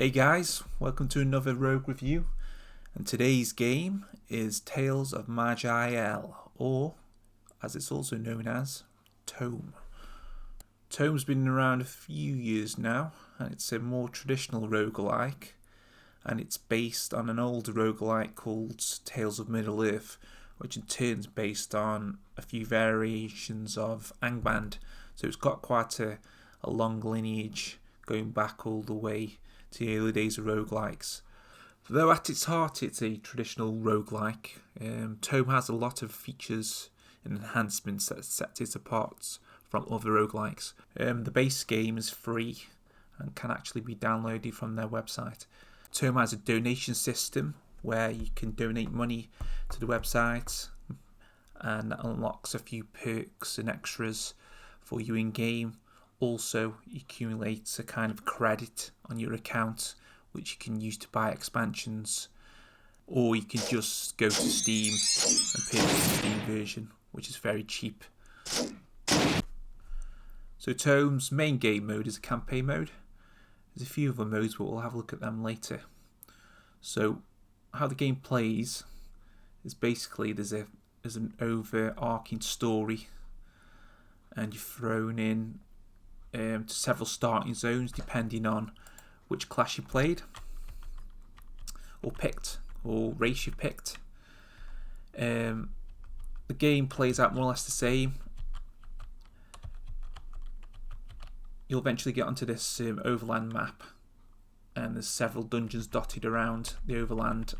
Hey guys, welcome to another Rogue review, and today's game is Tales of Maj'Eyal, or as it's also known as, TOME. TOME's been around a few years now, and it's a more traditional roguelike, and it's based on an older roguelike called Tales of Middle-earth, which in turn is based on a few variations of Angband, so it's got quite a long lineage going back all the way to the early days of roguelikes. Though at its heart it's a traditional roguelike, TOME has a lot of features and enhancements that set it apart from other roguelikes. The base game is free and can actually be downloaded from their website. TOME has a donation system where you can donate money to the website, and that unlocks a few perks and extras for you in game. Also, you accumulate a kind of credit on your account which you can use to buy expansions, or you can just go to Steam and purchase the Steam version, which is very cheap. So TOME's main game mode is a campaign mode. There's a few other modes, but we'll have a look at them later. So how the game plays is basically there's an overarching story, and you're thrown in to several starting zones depending on which class you played or picked, or race you picked. The game plays out more or less the same. You'll eventually get onto this overland map, and there's several dungeons dotted around the overland,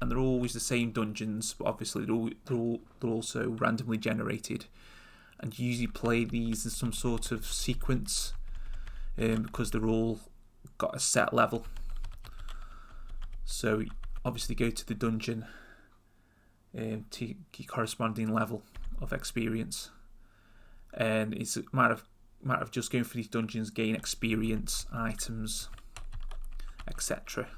and they're always the same dungeons, but obviously they're also randomly generated. And you usually play these in some sort of sequence because they're all got a set level. So obviously go to the dungeon to your corresponding level of experience, and it's a matter of just going through these dungeons, gain experience, items, etc.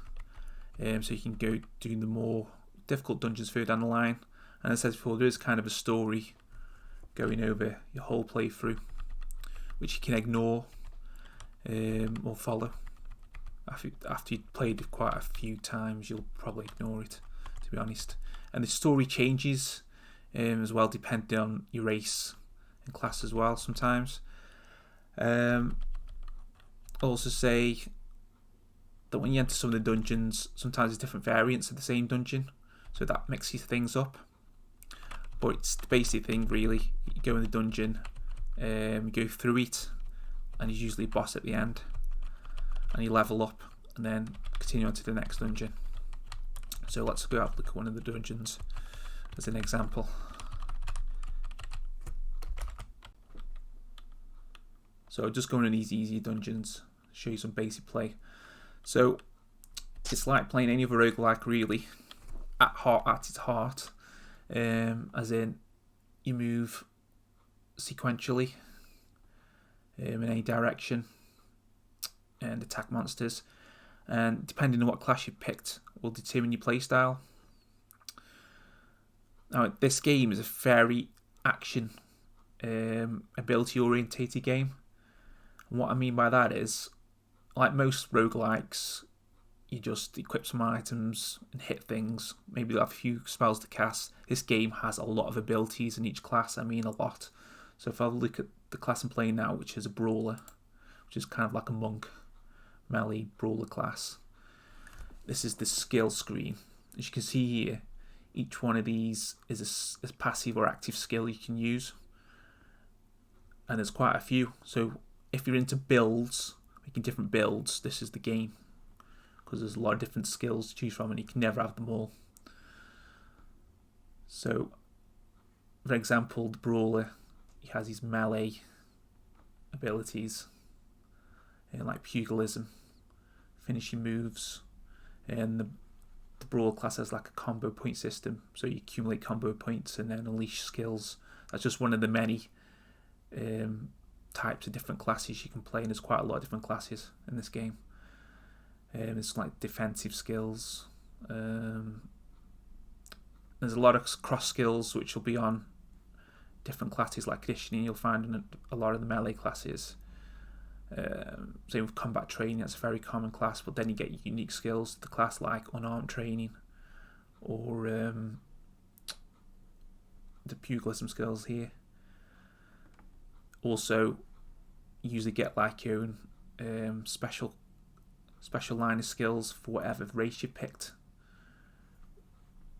So you can go doing the more difficult dungeons further down the line. And as I said before, there is kind of a story going over your whole playthrough, which you can ignore or follow. After you've played quite a few times, you'll probably ignore it, to be honest. And the story changes as well, depending on your race and class as well sometimes. I'll also say that when you enter some of the dungeons, sometimes there's different variants of the same dungeon, so that mixes things up. But it's the basic thing really. You go in the dungeon, you go through it, and there's usually a boss at the end, and you level up and then continue on to the next dungeon. So let's go have a look at one of the dungeons as an example. So just going in these easy dungeons, show you some basic play. So it's like playing any other roguelike really, at its heart. As in, you move sequentially in any direction and attack monsters, and depending on what class you picked will determine your playstyle. Now this game is a very action ability orientated game, and what I mean by that is, like most roguelikes, you just equip some items and hit things. Maybe you'll have a few spells to cast. This game has a lot of abilities in each class. I mean a lot. So if I look at the class I'm playing now, which is a brawler, which is kind of like a monk, melee brawler class. This is the skill screen. As you can see here, each one of these is a passive or active skill you can use. And there's quite a few. So if you're into builds, making different builds, this is the game, because there's a lot of different skills to choose from and you can never have them all. So, for example, the brawler, he has his melee abilities, like pugilism, finishing moves, and the brawler class has like a combo point system, so you accumulate combo points and then unleash skills. That's just one of the many types of different classes you can play, and there's quite a lot of different classes in this game. It's like defensive skills. There's a lot of cross skills which will be on different classes, like conditioning you'll find in a lot of the melee classes. Same with combat training, that's a very common class, but then you get unique skills, the class like unarmed training or the pugilism skills here. Also, you usually get like your own special line of skills for whatever race you picked,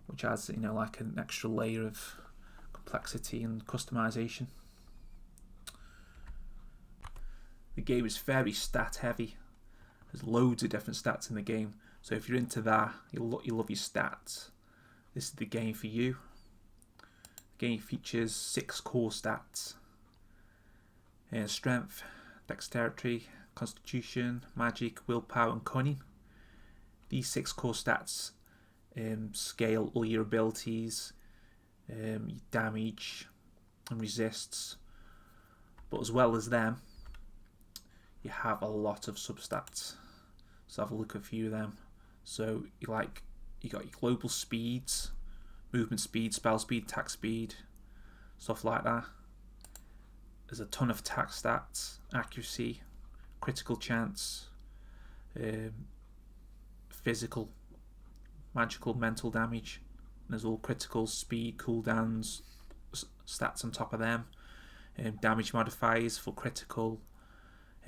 which adds, you know, like an extra layer of complexity and customization. The game is very stat heavy. There's loads of different stats in the game, so if you're into that, you'll love your stats. This is the game for you. The game features 6 core stats: strength, dexterity, constitution, magic, willpower, and cunning. These 6 core stats scale all your abilities, your damage and resists, but as well as them, you have a lot of substats. So have a look at a few of them. So you got your global speeds, movement speed, spell speed, attack speed, stuff like that. There's a ton of attack stats, accuracy, critical chance, physical, magical, mental damage. And there's all critical, speed, cooldowns, stats on top of them. Damage modifiers for critical,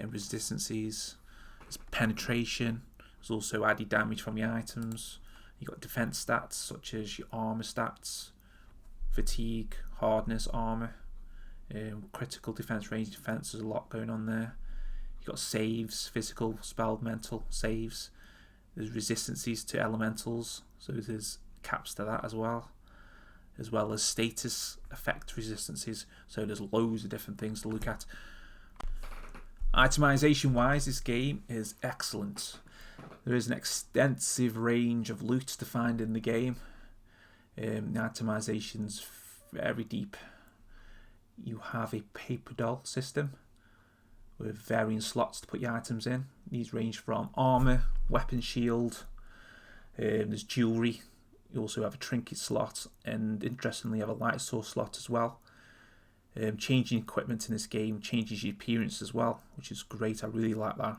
and resistances. There's penetration. There's also added damage from your items. You've got defense stats such as your armor stats, fatigue, hardness, armor, critical defense, range defense. There's a lot going on there. You've got saves, physical, spell, mental saves. There's resistances to elementals, so there's caps to that as well as status effect resistances. So there's loads of different things to look at. Itemization wise, this game is excellent. There is an extensive range of loot to find in the game. The itemization's very deep. You have a paper doll system with varying slots to put your items in. These range from armor, weapon, shield, there's jewelry. You also have a trinket slot, and interestingly you have a light source slot as well. Changing equipment in this game changes your appearance as well, which is great. I really like that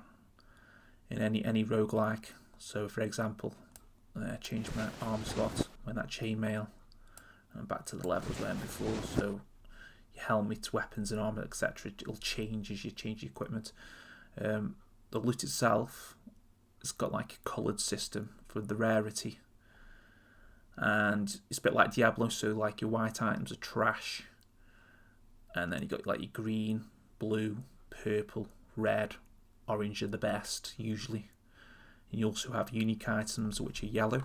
in any roguelike. So for example, change my arm slot, when that chainmail, and back to the levels we went before. So your helmet, weapons and armor, etc. it'll change as you change your equipment. The loot itself has got like a coloured system for the rarity, and it's a bit like Diablo, so like your white items are trash, and then you got like your green, blue, purple, red, orange are the best usually. And you also have unique items which are yellow.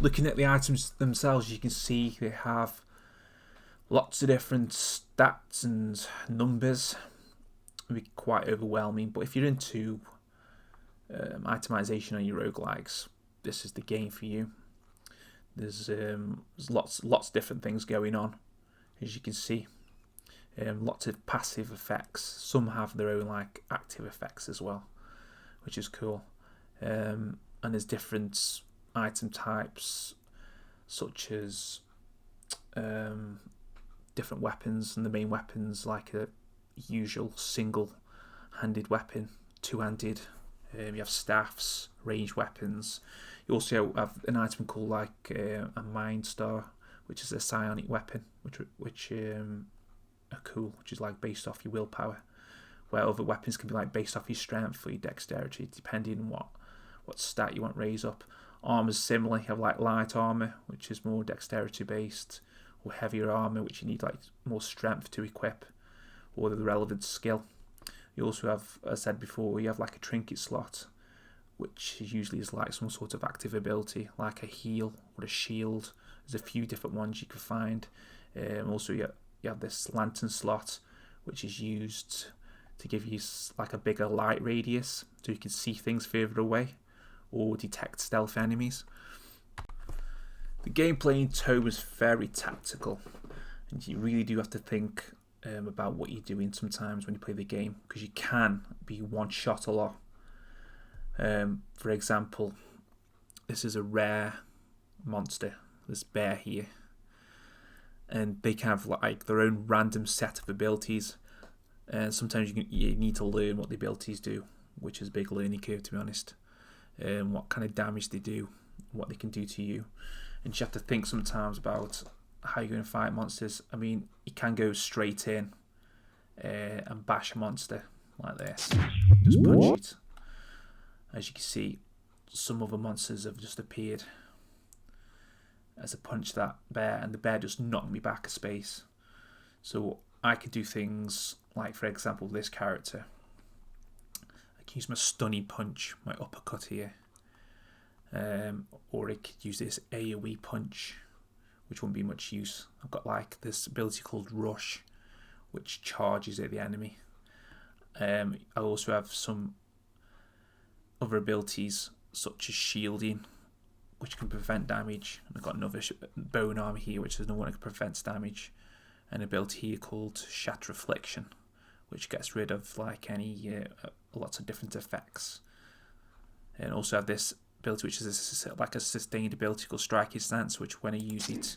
Looking at the items themselves, you can see they have lots of different stats and numbers. It can be quite overwhelming, but if you're into itemization on your roguelikes, this is the game for you. There's lots of different things going on, as you can see. Lots of passive effects. Some have their own like active effects as well, which is cool. And there's different item types, such as different weapons, and the main weapons like a usual single-handed weapon, two-handed. You have staffs, ranged weapons. You also have an item called like a Mind Star, which is a psionic weapon, which are cool, which is like based off your willpower, where other weapons can be like based off your strength or your dexterity, depending on what stat you want raise up. Armor's similar. You have like light armor, which is more dexterity based, or heavier armor, which you need like more strength to equip, or the relevant skill. You also have, as I said before, you have like a trinket slot, which usually is like some sort of active ability, like a heal or a shield. There's a few different ones you can find. Also, you have this lantern slot, which is used to give you like a bigger light radius, so you can see things further away or detect stealth enemies. The gameplay in TOME is very tactical, and you really do have to think about what you're doing sometimes when you play the game, because you can be one shot a lot. For example, this is a rare monster, this bear here, and they can have like their own random set of abilities, And sometimes you need to learn what the abilities do, which is a big learning curve, to be honest. What kind of damage they do, what they can do to you. And you have to think sometimes about how you're going to fight monsters. I mean, you can go straight in and bash a monster like this. Just punch it. As you can see, some other monsters have just appeared as I punch that bear, and the bear just knocked me back a space. So I could do things like, for example, this character. I can use my stunning punch, my uppercut here. Or I could use this AoE punch, which won't be much use. I've got like this ability called Rush, which charges at the enemy. I also have some other abilities such as shielding, which can prevent damage. And I've got another bone armor here, which is another one that prevents damage. An ability here called Shatter Affliction, which gets rid of like any lots of different effects. And also have this ability, which is like a sustained ability called Striking Stance, which when I use it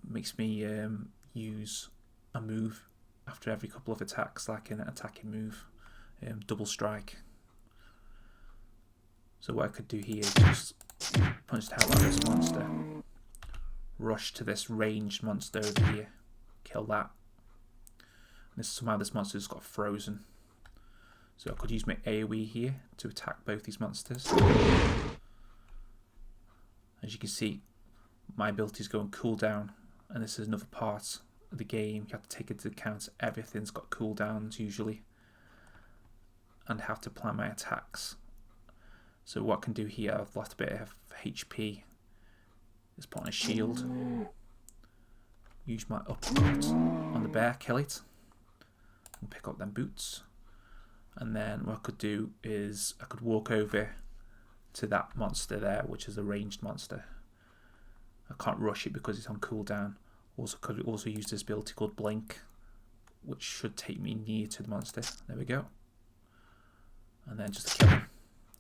makes me use a move after every couple of attacks, like an attacking move, double strike. So what I could do here is just punch the hell out of this monster, rush to this ranged monster over here, kill that. And somehow this monster just got frozen. So I could use my AoE here to attack both these monsters. As you can see, my abilities go on cooldown, and this is another part of the game. You have to take into account everything's got cooldowns usually, and have to plan my attacks. So what I can do here, I've lost a bit of HP. Just put on a shield. Use my uppercut on the bear, kill it, and pick up them boots. And then what I could do is I could walk over to that monster there, which is a ranged monster. I can't rush it because it's on cooldown. Also could also use this ability called Blink, which should take me near to the monster. There we go. And then just kill him.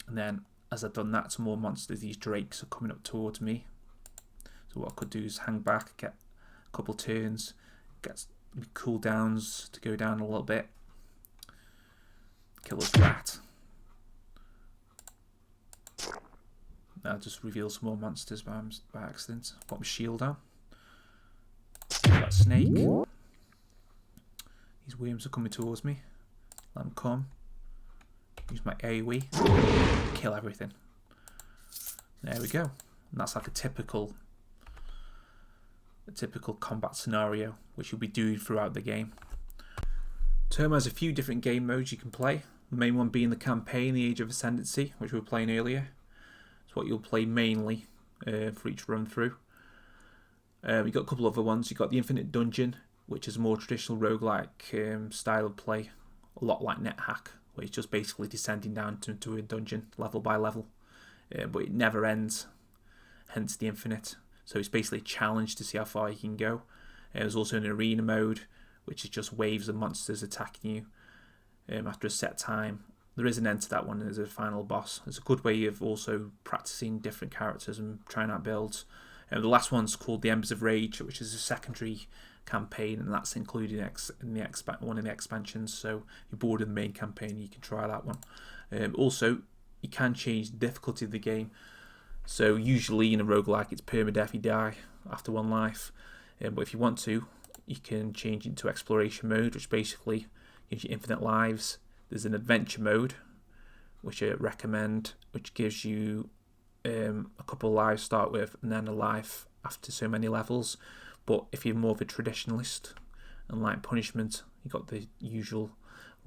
And then as I've done that to more monsters, these drakes are coming up towards me. So what I could do is hang back, get a couple turns, get cooldowns to go down a little bit. Kill this rat. Now just reveal some more monsters by accident. Put my shield on. Kill that snake. These worms are coming towards me. Let them come. Use my AoE. Kill everything. There we go. And that's like a typical combat scenario which you'll be doing throughout the game. TOME has a few different game modes you can play. The main one being the campaign, the Age of Ascendancy, which we were playing earlier. It's what you'll play mainly for each run through. You've got a couple other ones. You've got the Infinite Dungeon, which is a more traditional roguelike style of play, a lot like NetHack, where it's just basically descending down to a dungeon level by level, but it never ends, hence the infinite. So it's basically a challenge to see how far you can go. There's also an arena mode, which is just waves of monsters attacking you after a set time. There is an end to that one as a final boss. It's a good way of also practicing different characters and trying out builds. The last one's called the Embers of Rage, which is a secondary campaign, and that's included in one of the expansions. So if you're bored of the main campaign, you can try that one. Also, you can change the difficulty of the game. So usually in a roguelike, it's permadeath, you die after one life. But if you want to, you can change it into exploration mode, which basically gives you infinite lives. There's an adventure mode, which I recommend, which gives you a couple of lives to start with, and then a life after so many levels. But if you're more of a traditionalist and like punishment, you've got the usual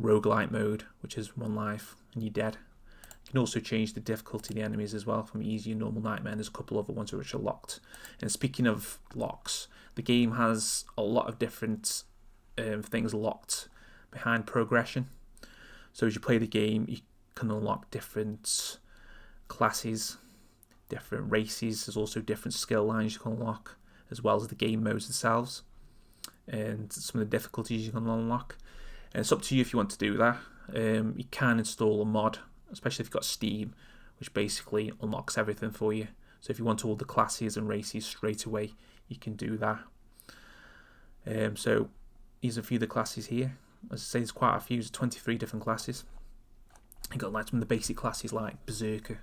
roguelike mode, which is one life and you're dead. You can also change the difficulty of the enemies as well, from easy and normal nightmare. There's a couple other ones which are locked. And speaking of locks, the game has a lot of different things locked behind progression. So as you play the game, you can unlock different classes, different races. There's also different skill lines you can unlock, as well as the game modes themselves and some of the difficulties you can unlock. And it's up to you if you want to do that. You can install a mod, especially if you've got Steam, which basically unlocks everything for you. So if you want all the classes and races straight away, you can do that. So here's a few of the classes here. As I say, there's quite a few. There's 23 different classes. You got like some of the basic classes like Berserker.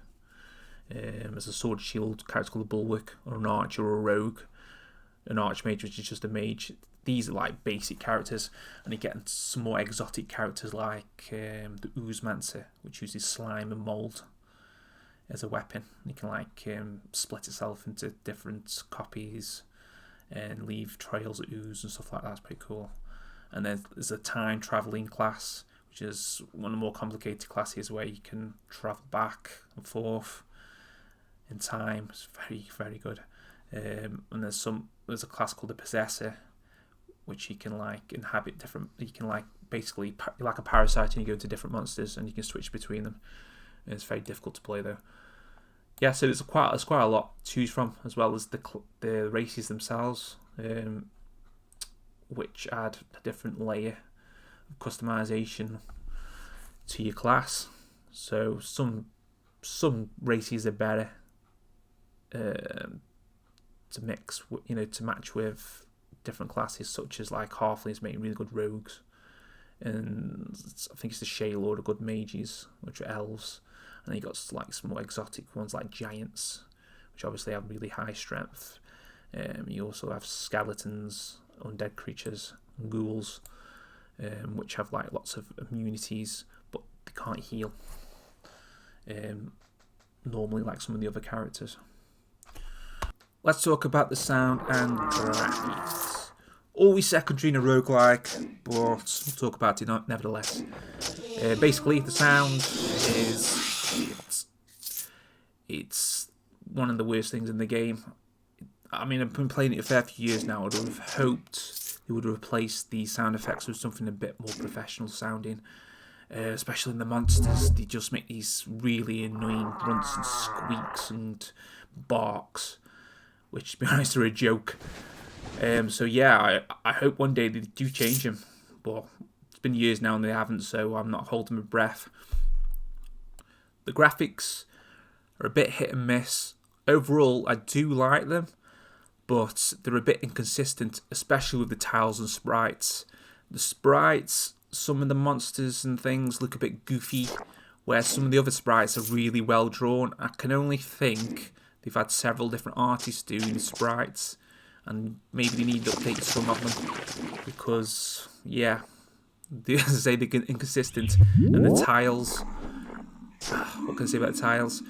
There's a sword shield character called a Bulwark, or an archer or a rogue. An archmage, which is just a mage. These are like basic characters, and you get some more exotic characters like the Oozemancer, which uses slime and mold as a weapon. You can like split itself into different copies and leave trails of ooze and stuff like that. That's pretty cool. And then there's a time traveling class, which is one of the more complicated classes where you can travel back and forth in time. It's very, very good. And there's a class called the Possessor, which you can like inhabit different. You can like basically like a parasite, and you go into different monsters, and you can switch between them. And it's very difficult to play though. Yeah, so there's quite a lot to choose from, as well as the races themselves, which add a different layer of customization to your class. So some races are better to mix, to match with different classes, such as like halflings make really good rogues, and I think it's the Shale Lord are good mages, which are elves, and then you got like some more exotic ones like giants, which obviously have really high strength. You also have skeletons, undead creatures, and ghouls, which have like lots of immunities, but they can't heal normally like some of the other characters. Let's talk about the sound and graphics. Always secondary in a roguelike, but we'll talk about it nevertheless. Basically, the sound is it's one of the worst things in the game. I mean, I've been playing it a fair few years now. I would have hoped they would have replaced the sound effects with something a bit more professional sounding. Especially in the monsters, they just make these really annoying grunts and squeaks and barks, which, to be honest, are a joke. So yeah, I hope one day they do change them, but it's been years now and they haven't, so I'm not holding my breath. The graphics are a bit hit and miss. Overall, I do like them, but they're a bit inconsistent, especially with the tiles and sprites. The sprites, some of the monsters and things look a bit goofy, where some of the other sprites are really well drawn. I can only think they've had several different artists doing the sprites, and maybe they need to update some of them, because, yeah, as I say, they're inconsistent. And the tiles, what can I say about the tiles?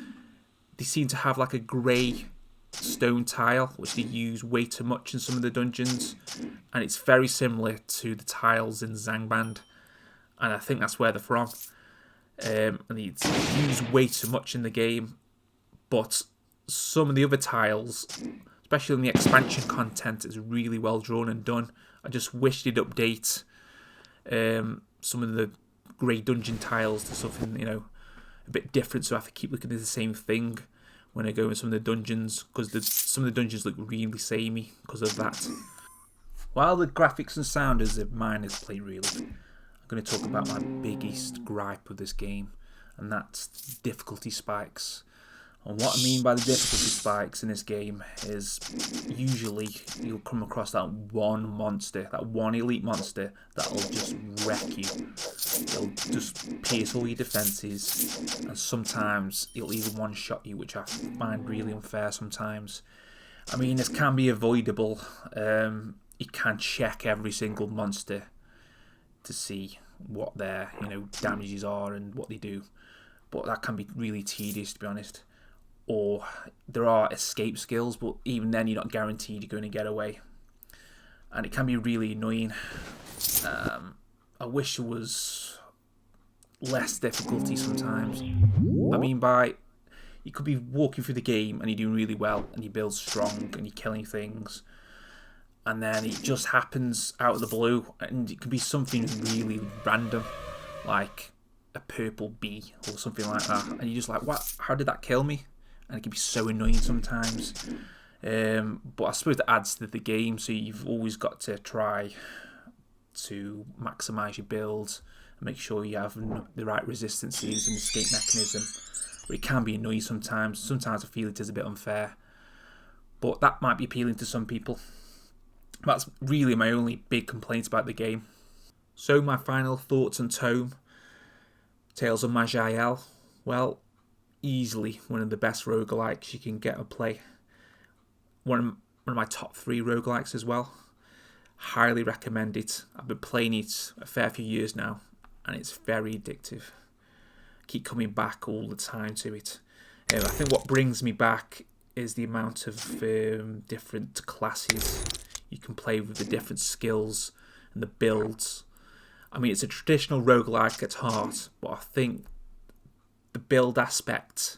They seem to have like a grey stone tile, which they use way too much in some of the dungeons, and it's very similar to the tiles in Zangband, and I think that's where they're from. And it's used way too much in the game, but some of the other tiles, especially in the expansion content, is really well drawn and done. I just wish they'd update some of the grey dungeon tiles to something, a bit different, so I have to keep looking at the same thing when I go in some of the dungeons, because some of the dungeons look really samey because of that. While the graphics and sound is a minor play, really, I'm going to talk about my biggest gripe with this game, and that's difficulty spikes. And what I mean by the difficulty spikes in this game is usually you'll come across that one monster, that one elite monster that'll just wreck you. It'll just pierce all your defences, and sometimes it'll even one-shot you, which I find really unfair sometimes. I mean, this can be avoidable. You can check every single monster to see what their damages are and what they do, but that can be really tedious, to be honest. Or there are escape skills, but even then you're not guaranteed you're going to get away, and it can be really annoying. I wish there was less difficulty sometimes. I mean, you could be walking through the game and you're doing really well and you build strong and you're killing things, and then it just happens out of the blue, and it could be something really random, like a purple bee or something like that, and you're just like, what? How did that kill me? And it can be so annoying sometimes. But I suppose that adds to the game, so you've always got to try to maximise your build and make sure you have the right resistances and escape mechanism. But it can be annoying sometimes. Sometimes I feel it is a bit unfair, but that might be appealing to some people. That's really my only big complaint about the game. So my final thoughts on TOME, Tales of Maj'Eyal. Well, easily one of the best roguelikes you can get or play. One of my top 3 roguelikes as well. Highly recommend it. I've been playing it a fair few years now, and it's very addictive. Keep coming back all the time to it. I think what brings me back is the amount of different classes you can play with, the different skills and the builds. I mean, it's a traditional roguelike at heart, but I think the build aspect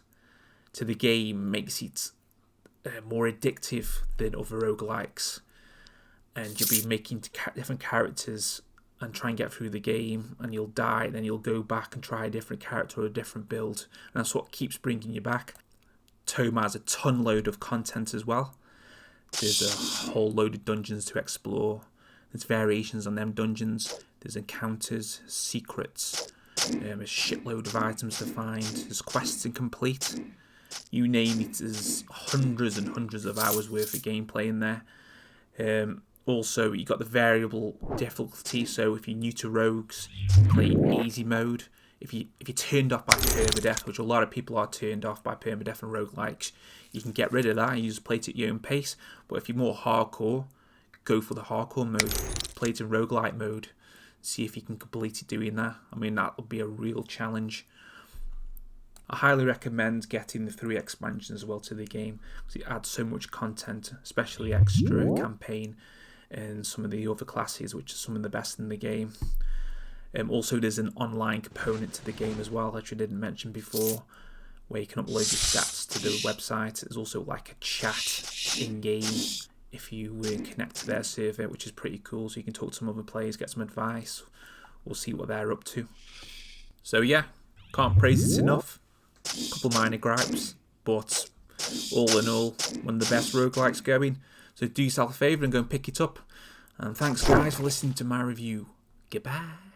to the game makes it more addictive than other roguelikes. And you'll be making different characters and try and get through the game, and you'll die, and then you'll go back and try a different character or a different build, and that's what keeps bringing you back. TOME has a ton load of content as well. There's a whole load of dungeons to explore. There's variations on them dungeons. There's encounters, secrets, a shitload of items to find. There's quests to complete. You name it, there's hundreds and hundreds of hours worth of gameplay in there. Also, you got the variable difficulty, so if you're new to rogues, play easy mode. If you're turned off by permadeath, which a lot of people are turned off by permadeath and roguelikes, you can get rid of that and you just play it at your own pace. But if you're more hardcore, go for the hardcore mode. Play it in roguelike mode. See if you can complete it doing that. I mean, that will be a real challenge. I highly recommend getting the 3 expansions as well to the game, because it adds so much content, especially extra campaign and some of the other classes, which are some of the best in the game. Also, there's an online component to the game as well, which I didn't mention before, where you can upload your stats to the website. There's also like a chat in-game if you connect to their server, which is pretty cool, so you can talk to some other players, get some advice, or see what they're up to. So yeah, can't praise it enough. A couple minor gripes, but all in all, one of the best roguelikes going. So do yourself a favour and go and pick it up. And thanks guys for listening to my review. Goodbye.